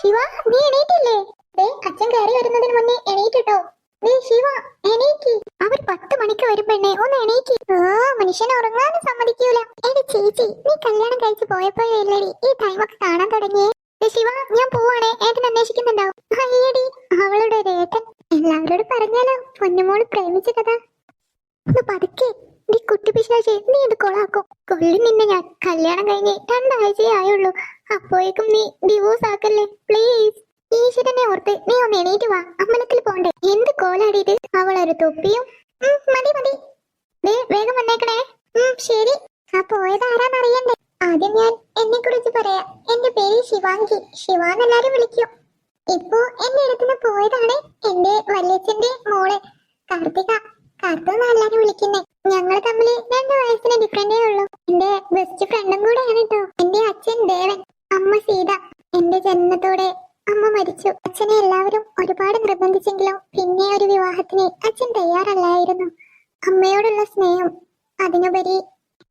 ശിവ, നീ എണീറ്റില്ലേ? അച്ഛൻ കയറി വരുന്നതിന് മുന്നേ എണീറ്റിട്ടോ. ശിവ, എണീക്ക്. അവർ 10 മണിക്ക് വരും പെണ്ണെ, ഒന്ന് എണീക്ക്. മനുഷ്യനെ ഉറങ്ങാനും സമ്മതിക്കൂല. എടി ചേച്ചി, നീ കല്യാണം കഴിച്ച് പോയപ്പോഴേ ഇല്ലടി ഈ ടൈമൊക്കെ കാണാൻ തുടങ്ങിയേ. ശിവ, ഞാൻ പോവാണേ, ഏട്ടൻ അന്വേഷിക്കുന്നുണ്ടാവും. അയ്യടി, അവളുടെ ഒരു ഏട്ടൻ. എല്ലാവരോടും പറഞ്ഞാലോ പൊന്നുമോള് പ്രേമിച്ച കഥ. ഒന്ന് പതുക്കെ. നീ കുട്ടി പിശാചേ, നീ ഇത് കൊളാക്കും. കൊല്ലി നിന്നെ ഞാൻ. കല്യാണം കഴിഞ്ഞ് 2 ആഴ്ചയേ ആയുള്ളൂ. അപ്പോഴേക്കും നീ ഡിവോഴ്സ് ആക്കല്ലേ പ്ലീസ്. ഈശ്വരനെ ഓർത്ത് നീ ഒന്ന് എണീറ്റ് വാ. അമ്പലത്തിൽ പോണ്ടേ? എന്ത് കോലാടിയത്. അവളൊരു തൊപ്പിയും. മതി മതി, വേഗം വന്നേക്കണേ. ശരി. ആ പോയത് ആരാന്നറിയണ്ടേ? ആദ്യം ഞാൻ എന്നെ കുറിച്ച് പറയാം. എന്റെ പേര് ശിവാംഗി. ശിവാന്നെല്ലാരും വിളിക്കും. ഇപ്പോ എന്റെ അടുത്തുനിന്ന് പോയതാണ് എന്റെ വല്യച്ഛന്റെ മോള് കാർത്തിക. കാർത്തെന്നാ എല്ലാരും വിളിക്കുന്നേ. ഞങ്ങൾ തമ്മിൽ 2 വയസ്സിന് ഡിഫറൻറ്റേ ഉള്ളൂ. എന്റെ ബെസ്റ്റ് ഫ്രണ്ടും കൂടെയാണ് കേട്ടോ. എന്റെ അച്ഛൻ ദേവൻ, അമ്മ സീത. എന്റെ ജനനത്തോടെ അമ്മ മരിച്ചു. അച്ഛനെ എല്ലാവരും ഒരുപാട് നിർബന്ധിച്ചെങ്കിലും പിന്നെ ഒരു വിവാഹത്തിന് അച്ഛൻ തയ്യാറല്ലായിരുന്നു. അമ്മയോടുള്ള സ്നേഹം, അതിനുപരി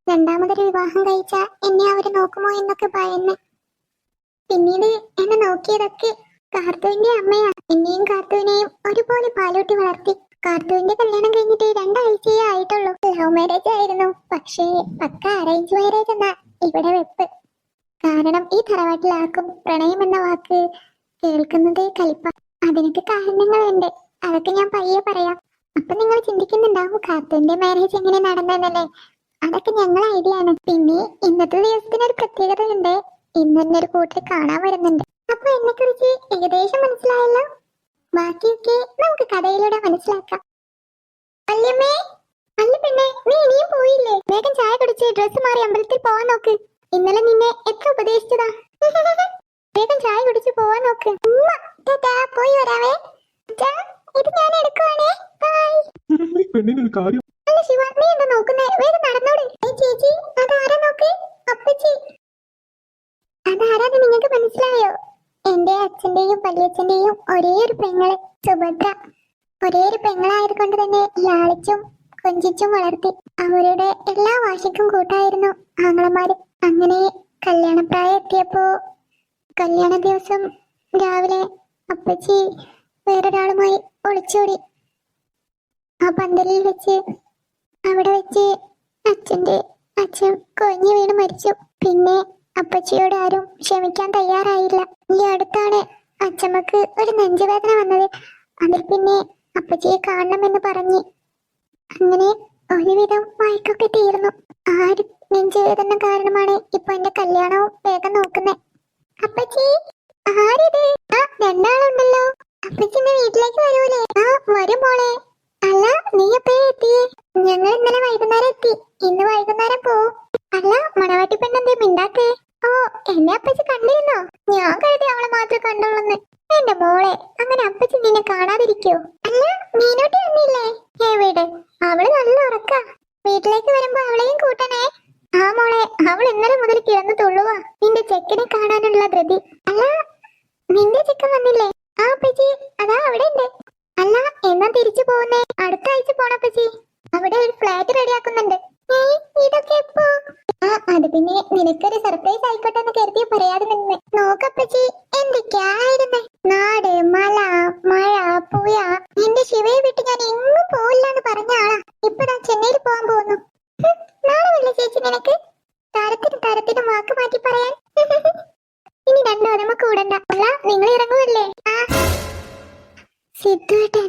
രണ്ടാമതൊരു വിവാഹം കഴിച്ച എന്നെ അവര് നോക്കുമോ എന്നൊക്കെ ഭയന്ന്. പിന്നീട് എന്നെ നോക്കിയതൊക്കെ കാർത്തുവിന്റെ അമ്മയാ. എന്നെയും കാർത്തുവിനെയും ഒരുപോലെ പാലൂട്ടി വളർത്തി. കാർത്തുവിന്റെ കല്യാണം കഴിഞ്ഞിട്ട് 2 ആഴ്ചയേ ആയിട്ടുള്ളൂ. ലവ് മാരേജ് ആയിരുന്നു. പക്ഷേ പക്ക അറേഞ്ച് മാരേജ് എന്നാ ഇവിടെ വെപ്പ്. കാരണം ഈ തറവാട്ടിലാർക്കും പ്രണയം എന്ന വാക്ക് കേൾക്കുന്നതേ കലിപ്പ. അതിനൊക്കെ കാരണങ്ങളുണ്ട്. അതൊക്കെ ഞാൻ പയ്യെ പറയാം. അപ്പൊ നിങ്ങൾ ചിന്തിക്കുന്നുണ്ടാവും കാർത്തുവിന്റെ മാരേജ് എങ്ങനെ നടന്നല്ലേ. അതൊക്കെ ഞങ്ങളെ ഐഡിയ ആണ്. പിന്നെ ഇന്നത്തെ ദിവസത്തിനൊരു പ്രത്യേകത ഉണ്ട്. ഇന്ന് തന്നെ ഒരു കൂട്ടർ കാണാൻ വരുന്നുണ്ട്. അപ്പൊ എന്നെ കുറിച്ച് ഏകദേശം മനസ്സിലായല്ലോ. ബാക്കിയൊക്കെ നമുക്ക് കഥയിലൂടെ മനസ്സിലാക്കാം. അല്ലമ്മേ, അല്ല പെണ്ണെ, നീ ഇനിയും പോയില്ലേ? വേഗം ചായ കുടിച്ച് ഡ്രസ്സ് മാറി അമ്പലത്തിൽ പോവാൻ നോക്ക്. ഇന്നലെ നിന്നെ എത്ര ഉപദേശിച്ചതാ. വേഗം ചായ കുടിച്ച് പോവാൻ നോക്ക്. പോയി വരാവേ. ഇത് ഞാൻ എടുക്കുവാണേ. ബൈ. അല്ല ശിവ, നീ എന്താ നോക്കുന്നേ? വേഗം നടന്നോട്. ചേച്ചി, അതാരാ നോക്ക്? അപ്പച്ചി. അതാരാന്ന് നിങ്ങൾക്ക് മനസ്സിലായോ? എന്റെ അച്ഛന്റെയും വല്യച്ഛന്റെയും ഒരേ ഒരു പെങ്ങള് സുഭദ്ര. ഒരേ ഒരു പെങ്ങളായത് കൊണ്ട് തന്നെ ലാളിച്ചും കൊഞ്ചിച്ചും വളർത്തി. അവരുടെ എല്ലാ വാശിക്കും കൂട്ടായിരുന്നു ആങ്ങളമാര്. അങ്ങനെ കല്യാണപ്രായം എത്തിയപ്പോ കല്യാണ ദിവസം രാവിലെ അപ്പച്ചി വേറൊരാളുമായി ഒളിച്ചോടി. ആ പന്തലിൽ വെച്ച് അവിടെ വെച്ച് അച്ഛൻ കൊഞ്ഞു വീണ് മരിച്ചു. പിന്നെ അപ്പച്ചിയോട് ആരും ക്ഷമിക്കാൻ തയ്യാറായില്ല. ഈ അടുത്താണ് അച്ഛമ്മക്ക് ഒരു നെഞ്ചുവേദന വന്നത്. അതിൽ പിന്നെ അപ്പച്ചിയെ കാണണമെന്ന് പറഞ്ഞ് അങ്ങനെ ഒരുവിധം വഴക്കൊക്കെ തീർന്നു. ആ ഒരു നെഞ്ചുവേദന കാരണമാണ് ഇപ്പൊ എന്റെ കല്യാണവും വേഗം നോക്കുന്നേ. അപ്പച്ചി, ആരിത്? രണ്ടാളുണ്ടല്ലോ. അപ്പച്ചിന്റെ വീട്ടിലേക്ക് വരൂലേ? വരും മോളെ. അല്ല, നീ എപ്പോഴേ എത്തിയേ? ഞങ്ങൾ ഇന്നലെ വൈകുന്നേരം എത്തി. ഇന്ന് വൈകുന്നേരം പോവും. അല്ല, മണവാട്ടി പെണ്ണെന്തേ മിണ്ടാത്തേ? എന്നെ അപ്പച്ചി കണ്ടിരുന്നോ? ഞാൻ കരുതി അവളെ മാത്രമേ കണ്ടുള്ളൂന്ന്. എന്റെ മോളെ, അങ്ങനെ അപ്പച്ചി നിന്നെ കാണാതിരിക്കോ? അല്ല, മീനോട്ടി വന്നില്ലേ? എവിടെ? അവള് നല്ല ഉറക്ക. വീട്ടിലേക്ക് വരുമ്പോ അവളെയും കൂട്ടണേ. ആ മോളെ, അവൾ ഇന്നലെ മുതൽ കിടന്നു തുള്ളുവാ നിന്റെ ചെക്കനെ കാണാനുള്ള ധൃതി. അല്ല, നിന്റെ ചെക്കൻ വന്നില്ലേ? അപ്പച്ചി അതാ അവിടെ ഉണ്ട്. അല്ല, എന്നാ തിരിച്ചു പോകുന്നേ? അടുത്ത ആഴ്ച പോണപ്പച്ചി. അവിടെ ഒരു ഫ്ലാറ്റ് റെഡിയാക്കുന്നുണ്ട്. ഇതൊക്കെ എപ്പോ? അത് പിന്നെ നിനക്കൊരു സർപ്രൈസ് ആയിക്കോട്ടെ എന്ന് കരുതി പറയാതെ നിന്ന്. നോക്കപ്പച്ചി, എന്തൊക്കെയായിരുന്നേ? നാട്, മല, മഴ, പുയ. എന്റെ ശിവയെ വിട്ട് ഞാൻ എങ്ങും പോവില്ലെന്ന് പറഞ്ഞ ആളാ. ഇപ്പഴാ ചെന്നൈയിൽ പോവാൻ പോകുന്നു. നാളെ വല്ല ചേച്ചി നിനക്ക്? തരത്തിനും വാക്ക് മാറ്റി പറയാൻ. ഇനി രണ്ടു നമുക്ക് കൂടണ്ട. അല്ല, നിങ്ങൾ ഇറങ്ങുമല്ലേ? സിദ്ധുവേട്ടൻ,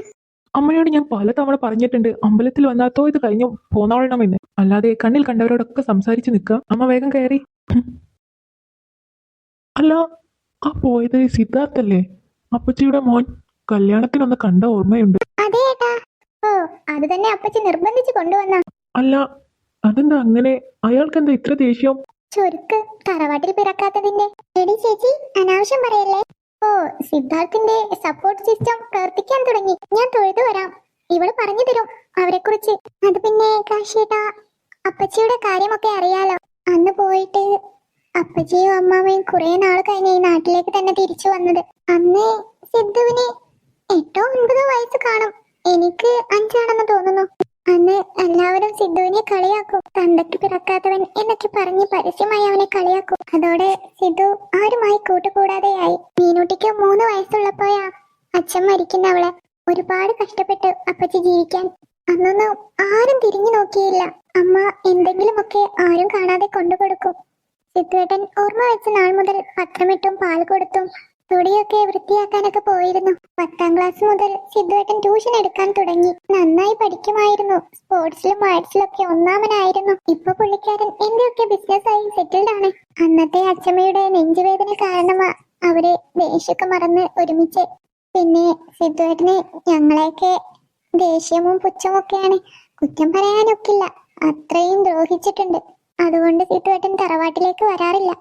അമ്മയോട് ഞാൻ പലതവണ പറഞ്ഞിട്ടുണ്ട് അമ്പലത്തിൽ വന്നാത്തോ ഇത് കഴിഞ്ഞു പോന്നോളണമെന്ന്. അല്ലാതെ കണ്ണിൽ കണ്ടവരോടൊക്കെ സംസാരിച്ച് നിൽക്കുക. അമ്മ വേഗം കയറി. അല്ല, ആ പോയത് സിദ്ധാർത്ഥല്ലേ? അപ്പച്ചിയുടെ മോൻ. കല്യാണത്തിനൊന്ന് കണ്ട ഓർമ്മയുണ്ട്. അത് തന്നെ അപ്പച്ചി നിർബന്ധിച്ച് കൊണ്ടുവന്ന. അല്ല, അതെന്താ അങ്ങനെ? അയാൾക്കെന്താ ഇത്ര ദേഷ്യം? ചുരുക്ക് തറവാട്ടിൽ പിറക്കാത്തതിന്റെ. എടി ചേച്ചി, അനാവശ്യം പറയല്ലേ. സിദ്ധാർത്ഥിന്റെ സപ്പോർട്ട് സിസ്റ്റം പ്രവർത്തിക്കാൻ തുടങ്ങി. ഞാൻ തൊഴുതു വരാം. ഇവള് പറഞ്ഞു തരും അവരെ കുറിച്ച്. അത് പിന്നെ കാശിയേട്ടാ, അപ്പച്ചിയുടെ കാര്യമൊക്കെ അറിയാലോ. അന്ന് പോയിട്ട് അപ്പച്ചിയും അമ്മാമ്മയും കുറെ നാൾ കഴിഞ്ഞ് ഈ നാട്ടിലേക്ക് തന്നെ തിരിച്ചു വന്നത്. അന്ന് സിദ്ധുവിന് 8 or 9 വയസ്സ് കാണും. എനിക്ക് 5 ആണെന്ന് തോന്നുന്നു. അന്ന് എല്ലാവരും സിദ്ധുവിനെ കളിയാക്കും. തന്തയ്ക്ക് പിറക്കാത്തവൻ എന്നൊക്കെ പറഞ്ഞ് പരസ്യമായി അവനെ കളിയാക്കും. അതോടെ സിദ്ധു ആരുമായി കൂട്ടുകൂടാതെയായി. മീനൂട്ടിക്ക് 3 വയസ്സുള്ളപ്പോയാ അച്ഛൻ മരിക്കുന്നവള്. ഒരുപാട് കഷ്ടപ്പെട്ടു അപ്പച്ചി ജീവിക്കാൻ. അന്നൊന്നും ആരും തിരിഞ്ഞു നോക്കിയില്ല. അമ്മ എന്തെങ്കിലുമൊക്കെ ആരും കാണാതെ കൊണ്ടുകൊടുക്കും. സിദ്ധുവേട്ടൻ ഓർമ്മ വെച്ച നാൾ മുതൽ പത്രമിട്ടും പാൽ കൊടുത്തും തുടിയൊക്കെ വൃത്തിയാക്കാനൊക്കെ പോയിരുന്നു. 10ാം ക്ലാസ് മുതൽ സിദ്ധുവേട്ടൻ ട്യൂഷൻ എടുക്കാൻ തുടങ്ങി. നന്നായി പഠിക്കുമായിരുന്നു. സ്പോർട്സിലും ആർട്സിലൊക്കെ ഒന്നാമനായിരുന്നു. ഇപ്പൊ പുള്ളിക്കാരൻ എന്തൊക്കെ ബിസിനസ്സായി സെറ്റിൽഡ് ആണ്. അന്നത്തെ അച്ഛമ്മയുടെ നെഞ്ചുവേദന കാരണമാ അവര് ദേഷ്യമൊക്കെ മറന്ന് ഒരുമിച്ച്. പിന്നെ സിദ്ധുവേട്ടന് ഞങ്ങളെയൊക്കെ ദേഷ്യവും പുച്ഛവും ഒക്കെയാണ്. കുറ്റം പറയാനൊക്കില്ല, അത്രയും ദ്രോഹിച്ചിട്ടുണ്ട്. അതുകൊണ്ട് സിദ്ധുവേട്ടൻ തറവാട്ടിലേക്ക് വരാറില്ല.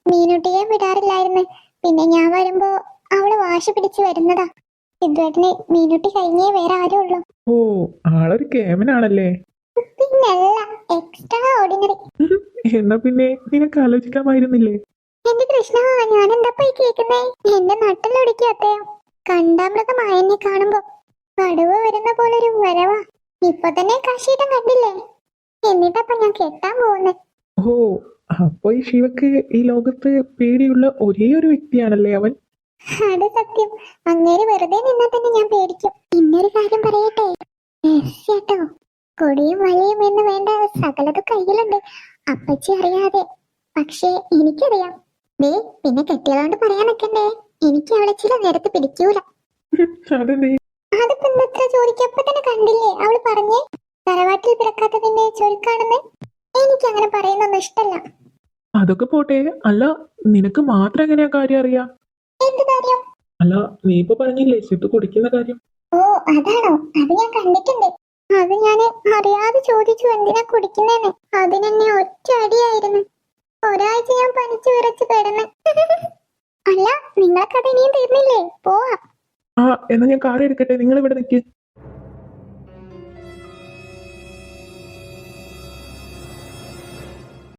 മീനുട്ടിയെ വിടാറില്ലായിരുന്നു. പിന്നെ ഞാൻ വരുമ്പോ അവള് വാശി പിടിച്ചു വരുന്നതാ. സിദ്ധുവേട്ടന് മീനുട്ടി കഴിഞ്ഞേ വേറെ ആരും ഉള്ളൂ. ഓ, ആളൊരു കേമനാണല്ലേ. പിന്നല്ല, എക്സ്ട്രാ ഓർഡിനറി. എന്നാ പിന്നെ നിനക്ക് ആലോചിക്കാമായിരുന്നില്ലേ? എന്റെ കൃഷ്ണ, ഞാൻ എന്താ പോയി കേൾക്കുന്നേ? എന്റെ നട്ടിലൊടിക്കും അദ്ദേഹം. കണ്ടാമൃഗമായ എന്നെ കാണുമ്പോ കടുവ വരുന്ന പോലൊരു വരവാ. ഇപ്പൊ തന്നെ കാശീട്ടം കണ്ടില്ലേ? എന്നിട്ടപ്പൊ ഞാൻ കെട്ടാൻ പോകുന്നേ. ഓ, അപ്പൊ ഈ ശിവക്ക് ഈ ലോകത്ത് പേടിയുള്ള ഒരേ ഒരു വ്യക്തിയാണല്ലേ അവൻ? അത് സത്യം. അങ്ങേര് വെറുതെ നിന്നാ തന്നെ ഞാൻ പേടിക്കും. ഇന്നൊരു കാര്യം പറയട്ടെ, കേട്ടോ. കൊടിയും വലിയും എന്ന് വേണ്ട സകലത് കയ്യിലുണ്ട്, അപ്പച്ചി അറിയാതെ. പക്ഷേ എനിക്കറിയാം. ദേ, പിന്നെ കെട്ടിയതുകൊണ്ട് പറയാൻ നിൽക്കണ്ടേ, എനിക്ക് അവളെ ചില നേരത്ത് പിടിക്കൂല. അതെന്തേ? അതിപ്പോ ഇത്ര ചോദിക്കപ്പോ തന്നെ കണ്ടില്ലേ അവള് പറഞ്ഞേ, തറവാട്ടിൽ പിറക്കാത്തതിന്റെ ചൊരുക്കാണെന്ന്. എനിക്ക് അങ്ങനെ പറയുന്നൊന്നും ഇഷ്ടല്ല. അതൊക്കെ പോട്ടെ, അല്ല നിനക്ക് മാത്രം എങ്ങനെയാ കാര്യം അറിയാം? എന്ത് കാര്യം? അല്ല, നീ ഇപ്പൊ പറഞ്ഞില്ലേ സിദ്ധു കുടിക്കുന്ന കാര്യം? ഓ, അതാണോ? അത് ഞാൻ കണ്ടിട്ടുണ്ട്. അത് ഞാന് അറിയാതെ ചോദിച്ചു എന്തിനാ കുടിക്കുന്നേന്ന്. അതിനെന്നെ ഒറ്റ അടിയായിരുന്നു. ഒരാഴ്ച ഞാൻ പനിച്ചു വിറച്ച് കിടന്ന്. അല്ല, നിങ്ങൾക്കത് ഇനിയും തീർന്നില്ലേ? പോവാം. ആ, എന്നാ ഞാൻ കാർ എടുക്കട്ടെ, നിങ്ങൾ ഇവിടെ നിൽക്ക്.